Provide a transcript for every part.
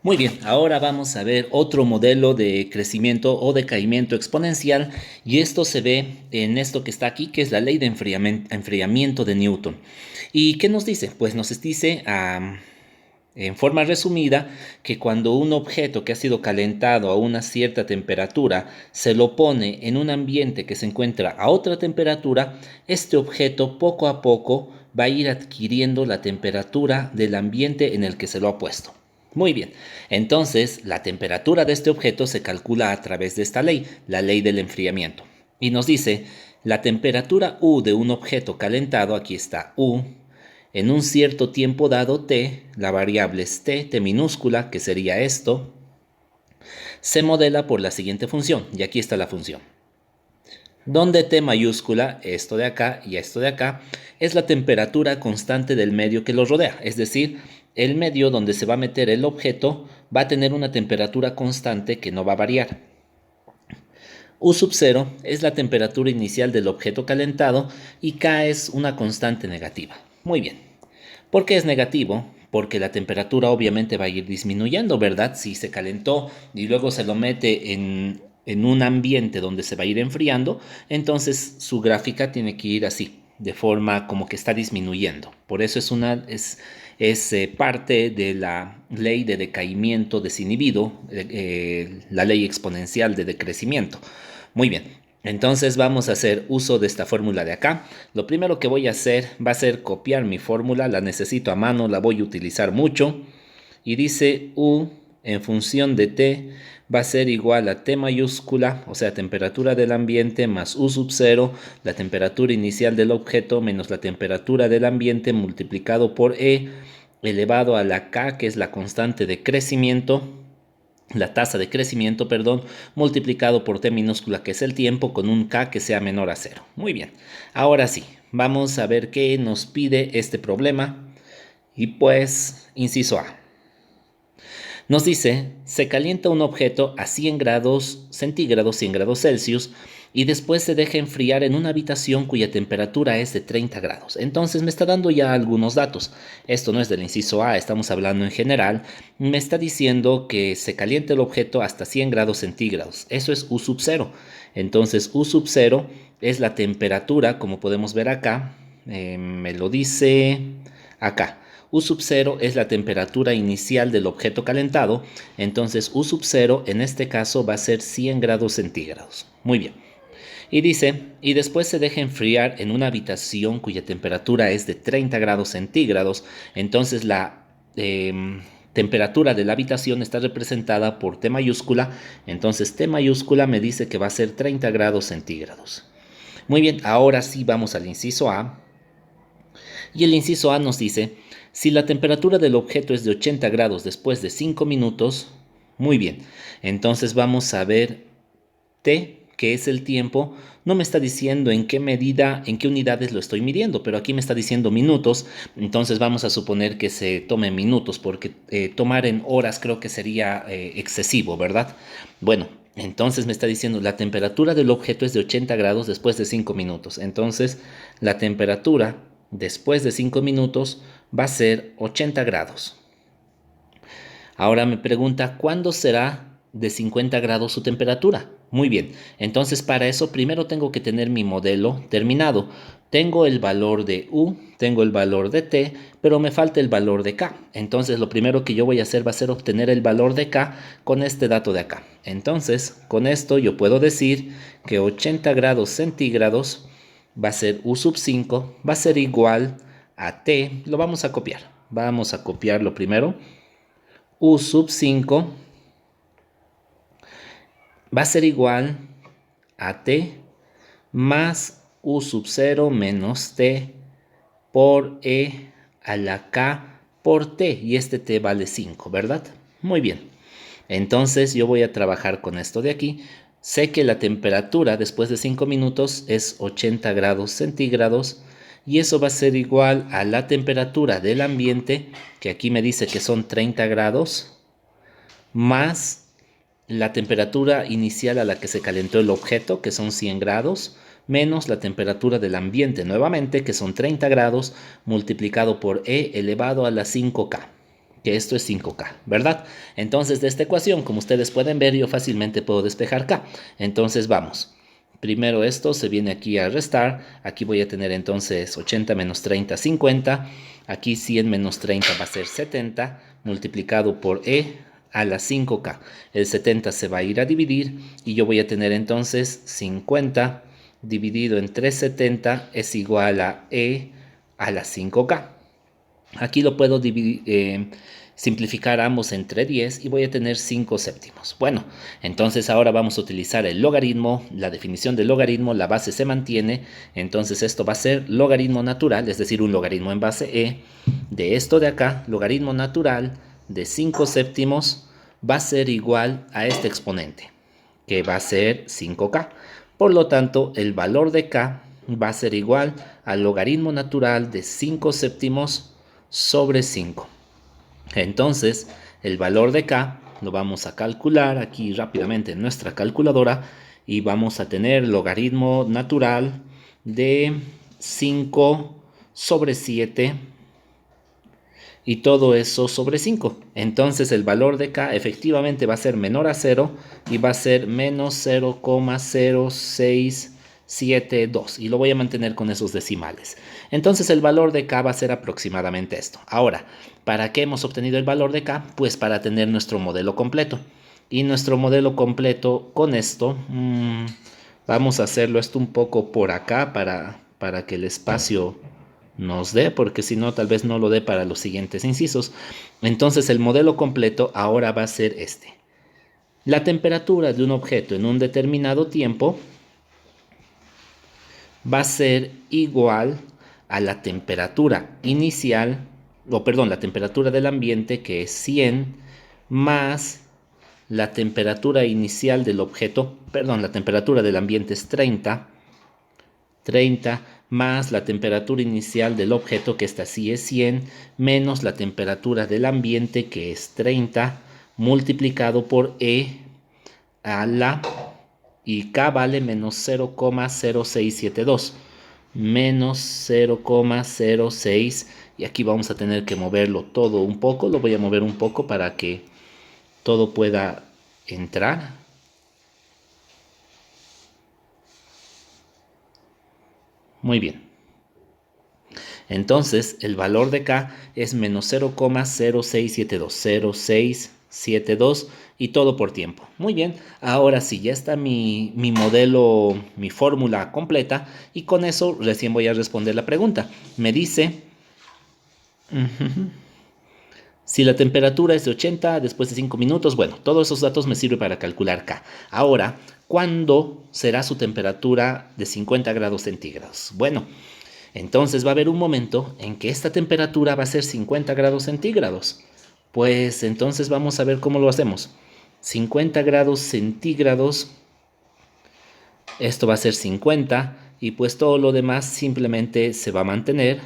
Muy bien, ahora vamos a ver otro modelo de crecimiento o decaimiento exponencial y esto se ve en esto que está aquí, que es la ley de enfriamiento de Newton. ¿Y qué nos dice? Pues nos dice en forma resumida que cuando un objeto que ha sido calentado a una cierta temperatura se lo pone en un ambiente que se encuentra a otra temperatura, este objeto poco a poco va a ir adquiriendo la temperatura del ambiente en el que se lo ha puesto. Muy bien, entonces la temperatura de este objeto se calcula a través de esta ley, la ley del enfriamiento. Y nos dice, la temperatura U de un objeto calentado, aquí está U, en un cierto tiempo dado t, la variable es t minúscula, que sería esto, se modela por la siguiente función, y aquí está la función. Donde t mayúscula, esto de acá y esto de acá, es la temperatura constante del medio que lo rodea, es decir, el medio donde se va a meter el objeto va a tener una temperatura constante que no va a variar. U sub 0 es la temperatura inicial del objeto calentado y K es una constante negativa. Muy bien. ¿Por qué es negativo? Porque la temperatura obviamente va a ir disminuyendo, ¿verdad? Si se calentó y luego se lo mete en un ambiente donde se va a ir enfriando, entonces su gráfica tiene que ir así, de forma como que está disminuyendo. Por eso es parte de la ley de decaimiento desinhibido, la ley exponencial de decrecimiento. Muy bien, entonces vamos a hacer uso de esta fórmula de acá. Lo primero que voy a hacer va a ser copiar mi fórmula, la necesito a mano, la voy a utilizar mucho. Y dice U en función de T va a ser igual a T mayúscula, o sea, temperatura del ambiente más U sub 0, la temperatura inicial del objeto menos la temperatura del ambiente multiplicado por E elevado a la K, que es la constante de crecimiento, la tasa de crecimiento, perdón, multiplicado por t minúscula, que es el tiempo, con un k que sea menor a cero. Muy bien, ahora sí, vamos a ver qué nos pide este problema. Y pues, inciso A. Nos dice, se calienta un objeto a 100 grados centígrados, 100 grados Celsius, y después se deja enfriar en una habitación cuya temperatura es de 30 grados. Entonces me está dando ya algunos datos. Esto no es del inciso A, estamos hablando en general. Me está diciendo que se calienta el objeto hasta 100 grados centígrados. Eso es U sub 0. Entonces U sub 0 es la temperatura, como podemos ver acá. Me lo dice acá. U sub 0 es la temperatura inicial del objeto calentado, entonces U sub 0 en este caso va a ser 100 grados centígrados. Muy bien. Y dice, y después se deja enfriar en una habitación cuya temperatura es de 30 grados centígrados, entonces la temperatura de la habitación está representada por T mayúscula, entonces T mayúscula me dice que va a ser 30 grados centígrados. Muy bien, ahora sí vamos al inciso A. Y el inciso A nos dice, si la temperatura del objeto es de 80 grados después de 5 minutos, muy bien, entonces vamos a ver T, que es el tiempo. No me está diciendo en qué medida, en qué unidades lo estoy midiendo, pero aquí me está diciendo minutos, entonces vamos a suponer que se tome minutos, porque tomar en horas creo que sería excesivo, ¿verdad? Bueno, entonces me está diciendo la temperatura del objeto es de 80 grados después de 5 minutos. Entonces la temperatura después de 5 minutos va a ser 80 grados. Ahora me pregunta, ¿cuándo será de 50 grados su temperatura? Muy bien, entonces para eso primero tengo que tener mi modelo terminado. Tengo el valor de U, tengo el valor de T, pero me falta el valor de K. Entonces lo primero que yo voy a hacer va a ser obtener el valor de K con este dato de acá. Entonces, con esto yo puedo decir que 80 grados centígrados va a ser U sub 5, va a ser igual a T. Lo vamos a copiar. Vamos a copiarlo primero. U sub 5 va a ser igual a T más U sub 0 menos T por E a la K por T. Y este T vale 5, ¿verdad? Muy bien. Entonces yo voy a trabajar con esto de aquí. Sé que la temperatura después de 5 minutos es 80 grados centígrados. Y eso va a ser igual a la temperatura del ambiente, que aquí me dice que son 30 grados, más la temperatura inicial a la que se calentó el objeto, que son 100 grados, menos la temperatura del ambiente nuevamente, que son 30 grados, multiplicado por E elevado a la 5K. que esto es 5K, ¿verdad? Entonces de esta ecuación, como ustedes pueden ver, yo fácilmente puedo despejar K. Entonces vamos. Primero esto se viene aquí a restar. Aquí voy a tener entonces 80 menos 30, 50. Aquí 100 menos 30 va a ser 70, multiplicado por E a la 5K. El 70 se va a ir a dividir y yo voy a tener entonces 50 dividido entre 70 es igual a E a la 5K. Aquí lo puedo simplificar ambos entre 10 y voy a tener 5 séptimos. Bueno, entonces ahora vamos a utilizar el logaritmo, la definición del logaritmo, la base se mantiene, entonces esto va a ser logaritmo natural, es decir, un logaritmo en base e, de esto de acá, logaritmo natural de 5 séptimos va a ser igual a este exponente, que va a ser 5K. Por lo tanto, el valor de K va a ser igual al logaritmo natural de 5 séptimos sobre 5. Entonces, el valor de K lo vamos a calcular aquí rápidamente en nuestra calculadora y vamos a tener logaritmo natural de 5 sobre 7 y todo eso sobre 5. Entonces el valor de K efectivamente va a ser menor a 0 y va a ser menos 0,0672 y lo voy a mantener con esos decimales. Entonces el valor de K va a ser aproximadamente esto. Ahora, ¿para qué hemos obtenido el valor de K? Pues para tener nuestro modelo completo. Y nuestro modelo completo con esto, vamos a hacerlo esto un poco por acá para que el espacio nos dé, porque si no, tal vez no lo dé para los siguientes incisos. Entonces el modelo completo ahora va a ser este. La temperatura de un objeto en un determinado tiempo va a ser igual a la temperatura inicial, o perdón, la temperatura del ambiente, que es 100, más la temperatura inicial del objeto, perdón, la temperatura del ambiente es 30 más la temperatura inicial del objeto, que esta sí es 100, menos la temperatura del ambiente, que es 30, multiplicado por E a la, y K vale menos 0,0672, menos 0,06, y aquí vamos a tener que moverlo todo un poco, lo voy a mover un poco para que todo pueda entrar. Muy bien. Entonces, el valor de K es menos 0,0672, 0672 y todo por tiempo. Muy bien, ahora sí, ya está mi modelo, mi fórmula completa y con eso recién voy a responder la pregunta. Me dice, si la temperatura es de 80 después de 5 minutos, bueno, todos esos datos me sirven para calcular K. Ahora, ¿cuándo será su temperatura de 50 grados centígrados? Bueno, entonces va a haber un momento en que esta temperatura va a ser 50 grados centígrados. Pues entonces vamos a ver cómo lo hacemos. 50 grados centígrados, esto va a ser 50 y pues todo lo demás simplemente se va a mantener.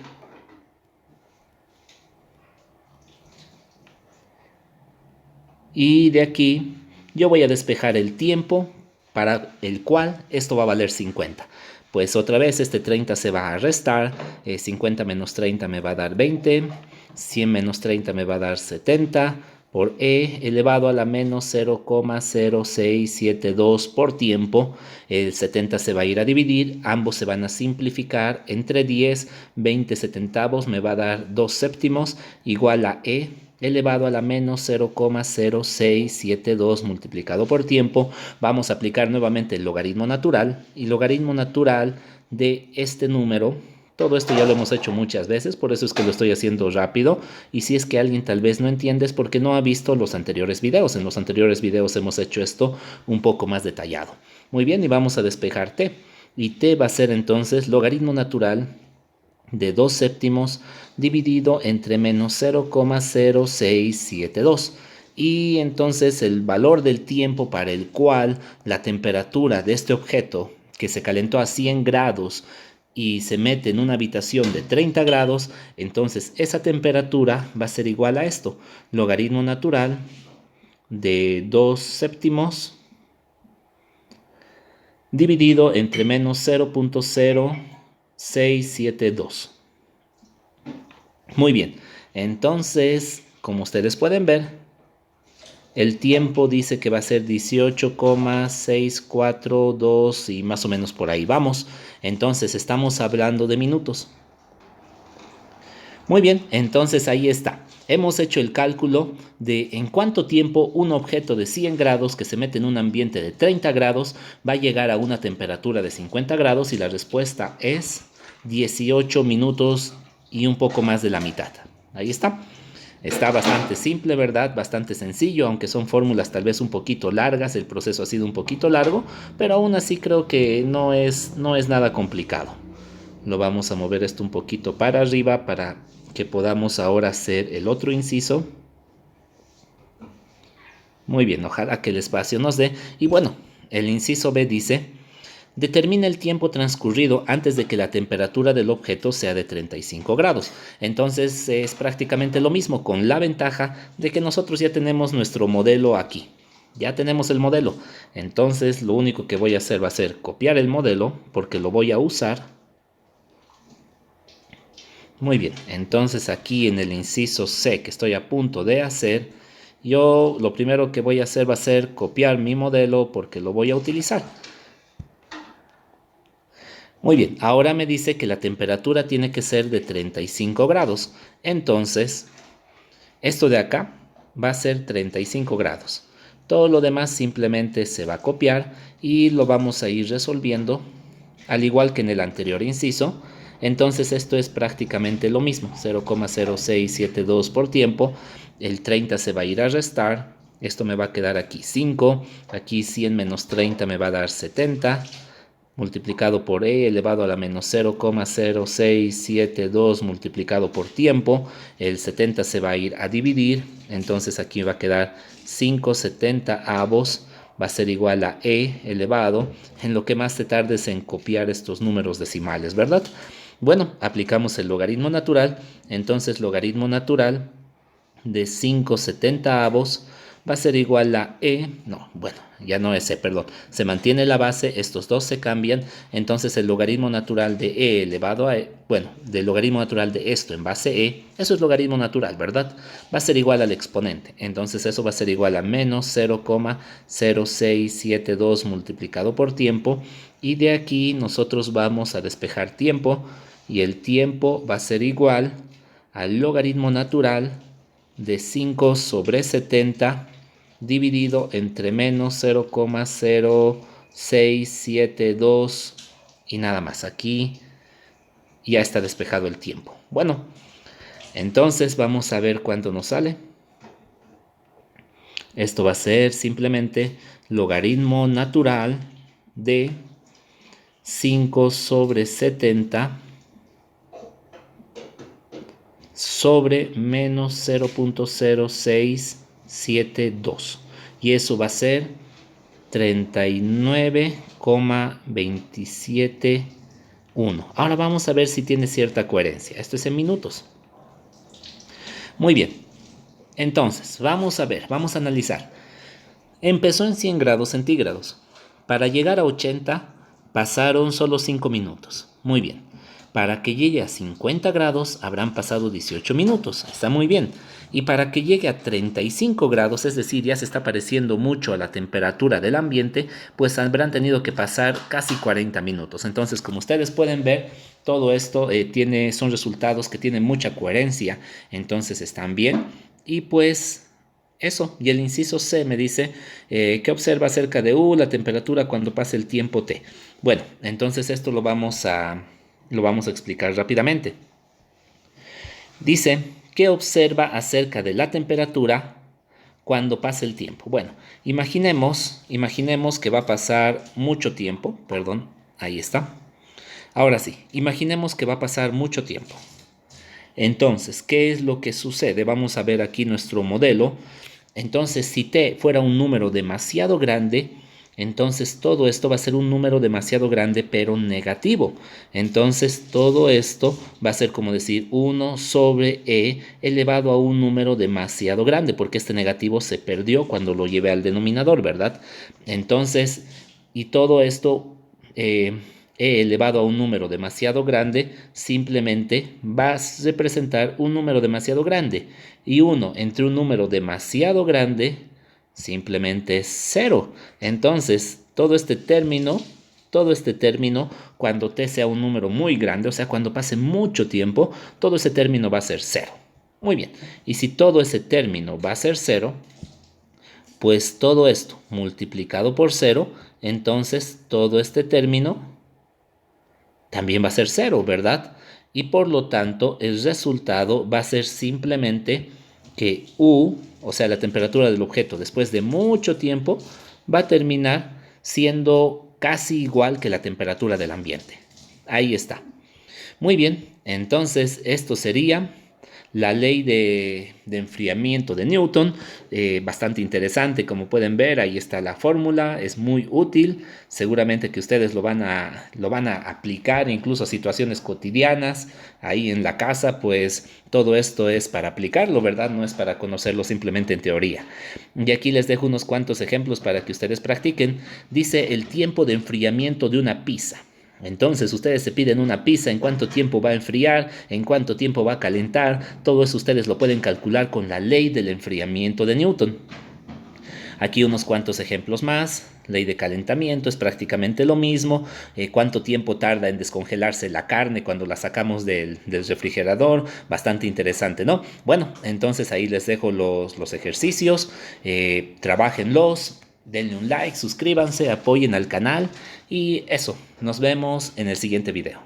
Y de aquí yo voy a despejar el tiempo para el cual esto va a valer 50. Pues otra vez este 30 se va a restar, 50 menos 30 me va a dar 20, 100 menos 30 me va a dar 70, por E elevado a la menos 0,0672 por tiempo. El 70 se va a ir a dividir, ambos se van a simplificar entre 10, 20 setentavos me va a dar 2 séptimos igual a E elevado a la menos 0,0672 multiplicado por tiempo. Vamos a aplicar nuevamente el logaritmo natural y logaritmo natural de este número. Todo esto ya lo hemos hecho muchas veces, por eso es que lo estoy haciendo rápido. Y si es que alguien tal vez no entiende es porque no ha visto los anteriores videos. En los anteriores videos hemos hecho esto un poco más detallado. Muy bien, y vamos a despejar t. Y t va a ser entonces logaritmo natural de 2 séptimos dividido entre menos 0,0672. Y entonces el valor del tiempo para el cual la temperatura de este objeto que se calentó a 100 grados y se mete en una habitación de 30 grados, entonces esa temperatura va a ser igual a esto, logaritmo natural de 2 séptimos dividido entre menos 0,0672. Muy bien, entonces como ustedes pueden ver, el tiempo dice que va a ser 18,642 y más o menos por ahí vamos. Entonces estamos hablando de minutos. Muy bien, entonces ahí está. Hemos hecho el cálculo de en cuánto tiempo un objeto de 100 grados que se mete en un ambiente de 30 grados va a llegar a una temperatura de 50 grados y la respuesta es 18 minutos y un poco más de la mitad. Ahí está. Está bastante simple, ¿verdad? Bastante sencillo, aunque son fórmulas tal vez un poquito largas, el proceso ha sido un poquito largo, pero aún así creo que no es nada complicado. Lo vamos a mover esto un poquito para arriba para que podamos ahora hacer el otro inciso. Muy bien, ojalá que el espacio nos dé. Y bueno, el inciso B dice: determina el tiempo transcurrido antes de que la temperatura del objeto sea de 35 grados. Entonces es prácticamente lo mismo, con la ventaja de que nosotros ya tenemos nuestro modelo aquí. Ya tenemos el modelo. Entonces lo único que voy a hacer va a ser copiar el modelo porque lo voy a usar. Muy bien, entonces aquí en el inciso C que estoy a punto de hacer, yo lo primero que voy a hacer va a ser copiar mi modelo porque lo voy a utilizar. Muy bien, ahora me dice que la temperatura tiene que ser de 35 grados. Entonces, esto de acá va a ser 35 grados. Todo lo demás simplemente se va a copiar y lo vamos a ir resolviendo, al igual que en el anterior inciso. Entonces esto es prácticamente lo mismo, 0,0672 por tiempo. El 30 se va a ir a restar. Esto me va a quedar aquí 5. Aquí 100 menos 30 me va a dar 70. Multiplicado por e elevado a la menos 0,0672 multiplicado por tiempo. El 70 se va a ir a dividir. Entonces aquí va a quedar 5/70 va a ser igual a e elevado. En lo que más te tardes en copiar estos números decimales, ¿verdad? Bueno, aplicamos el logaritmo natural. Entonces logaritmo natural de 5/70 va a ser igual a ya no es e, perdón, se mantiene la base, estos dos se cambian, entonces el logaritmo natural de e elevado a e, del logaritmo natural de esto en base e, eso es logaritmo natural, ¿verdad? Va a ser igual al exponente, entonces eso va a ser igual a menos 0,0672 multiplicado por tiempo, y de aquí nosotros vamos a despejar tiempo, y el tiempo va a ser igual al logaritmo natural de 5/70 dividido entre menos 0,0672 y nada más. Aquí ya está despejado el tiempo. Bueno, entonces vamos a ver cuánto nos sale. Esto va a ser simplemente logaritmo natural de 5/70 sobre menos 0,0672 y eso va a ser 39,271. Ahora vamos a ver si tiene cierta coherencia. Esto es en minutos. Muy bien, entonces vamos a ver, vamos a analizar. Empezó en 100 grados centígrados. Para llegar a 80 pasaron solo 5 minutos. Muy bien. Para que llegue a 50 grados habrán pasado 18 minutos. Está muy bien. Y para que llegue a 35 grados, es decir, ya se está pareciendo mucho a la temperatura del ambiente, pues habrán tenido que pasar casi 40 minutos. Entonces, como ustedes pueden ver, todo esto son resultados que tienen mucha coherencia. Entonces están bien. Y pues eso, y el inciso C me dice ¿qué observa acerca de la temperatura cuando pase el tiempo T? Bueno, entonces esto lo vamos a explicar rápidamente. Dice, ¿qué observa acerca de la temperatura cuando pase el tiempo? Bueno, imaginemos que va a pasar mucho tiempo, perdón, ahí está. Ahora sí, imaginemos que va a pasar mucho tiempo. Entonces, ¿qué es lo que sucede? Vamos a ver aquí nuestro modelo. Entonces, si t fuera un número demasiado grande, entonces todo esto va a ser un número demasiado grande, pero negativo. Entonces, todo esto va a ser como decir 1 sobre e elevado a un número demasiado grande, porque este negativo se perdió cuando lo llevé al denominador, ¿verdad? Entonces, y todo esto e elevado a un número demasiado grande, simplemente va a representar un número demasiado grande. Y 1 entre un número demasiado grande, simplemente es 0. Entonces, todo este término, cuando t sea un número muy grande, o sea, cuando pase mucho tiempo, todo ese término va a ser 0. Muy bien. Y si todo ese término va a ser 0, pues todo esto multiplicado por 0, entonces todo este término también va a ser 0, ¿verdad? Y por lo tanto, el resultado va a ser simplemente que U, o sea, la temperatura del objeto después de mucho tiempo, va a terminar siendo casi igual que la temperatura del ambiente. Ahí está. Muy bien, entonces esto sería la ley de enfriamiento de Newton, bastante interesante, como pueden ver, ahí está la fórmula, es muy útil, seguramente que ustedes lo van a aplicar incluso a situaciones cotidianas, ahí en la casa, pues todo esto es para aplicarlo, ¿verdad? No es para conocerlo simplemente en teoría. Y aquí les dejo unos cuantos ejemplos para que ustedes practiquen. Dice el tiempo de enfriamiento de una pizza. Entonces ustedes se piden una pizza, en cuánto tiempo va a enfriar, en cuánto tiempo va a calentar, todo eso ustedes lo pueden calcular con la ley del enfriamiento de Newton. Aquí unos cuantos ejemplos más. Ley de calentamiento es prácticamente lo mismo. Cuánto tiempo tarda en descongelarse la carne cuando la sacamos del refrigerador. Bastante interesante, ¿no? Bueno, entonces ahí les dejo los ejercicios. Trabájenlos. Denle un like, suscríbanse, apoyen al canal y eso, nos vemos en el siguiente video.